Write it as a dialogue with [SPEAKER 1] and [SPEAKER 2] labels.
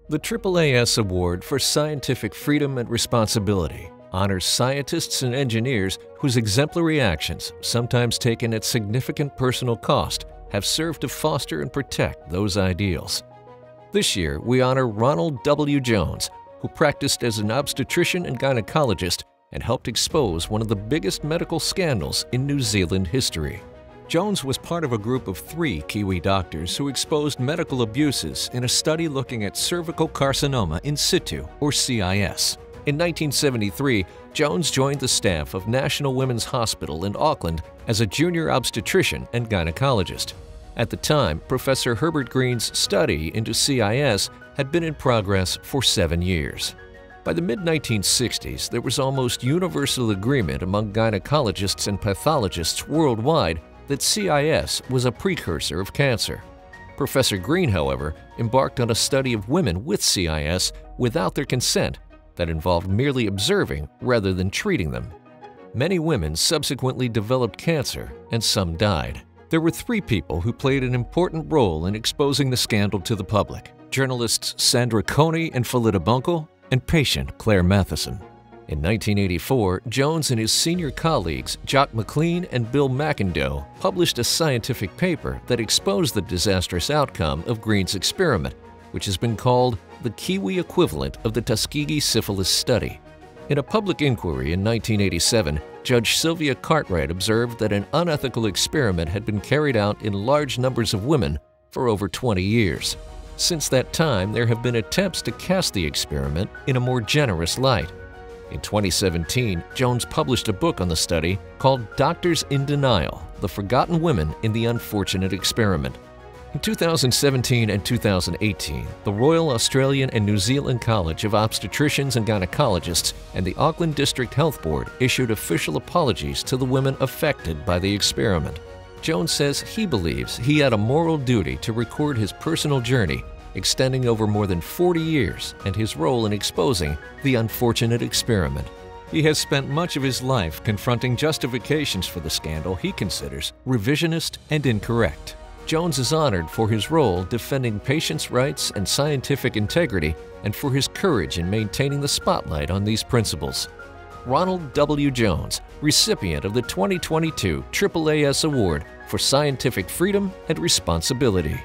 [SPEAKER 1] The AAAS Award for Scientific Freedom and Responsibility honors scientists and engineers whose exemplary actions, sometimes taken at significant personal cost, have served to foster and protect those ideals. This year, we honor Ronald W. Jones, who practiced as an obstetrician and gynecologist and helped expose one of the biggest medical scandals in New Zealand history. Jones was part of a group of 3 Kiwi doctors who exposed medical abuses in a study looking at cervical carcinoma in situ, or CIS. In 1973, Jones joined the staff of National Women's Hospital in Auckland as a junior obstetrician and gynecologist. At the time, Professor Herbert Green's study into CIS had been in progress for 7 years. By the mid-1960s, there was almost universal agreement among gynecologists and pathologists worldwide that CIS was a precursor of cancer. Professor Green, however, embarked on a study of women with CIS without their consent that involved merely observing rather than treating them. Many women subsequently developed cancer, and some died. There were 3 people who played an important role in exposing the scandal to the public: journalists Sandra Coney and Phillida Bunkle, and patient Claire Matheson. In 1984, Jones and his senior colleagues Jock McLean and Bill McIndoe published a scientific paper that exposed the disastrous outcome of Green's experiment, which has been called the Kiwi equivalent of the Tuskegee syphilis study. In a public inquiry in 1987, Judge Sylvia Cartwright observed that an unethical experiment had been carried out in large numbers of women for over 20 years. Since that time, there have been attempts to cast the experiment in a more generous light. In 2017, Jones published a book on the study called Doctors in Denial: The Forgotten Women in the Unfortunate Experiment. In 2017 and 2018, the Royal Australian and New Zealand College of Obstetricians and Gynecologists and the Auckland District Health Board issued official apologies to the women affected by the experiment. Jones says he believes he had a moral duty to record his personal journey, extending over more than 40 years, and his role in exposing the unfortunate experiment. He has spent much of his life confronting justifications for the scandal he considers revisionist and incorrect. Jones is honored for his role defending patients' rights and scientific integrity, and for his courage in maintaining the spotlight on these principles. Ronald W. Jones, recipient of the 2022 AAAS Award for Scientific Freedom and Responsibility.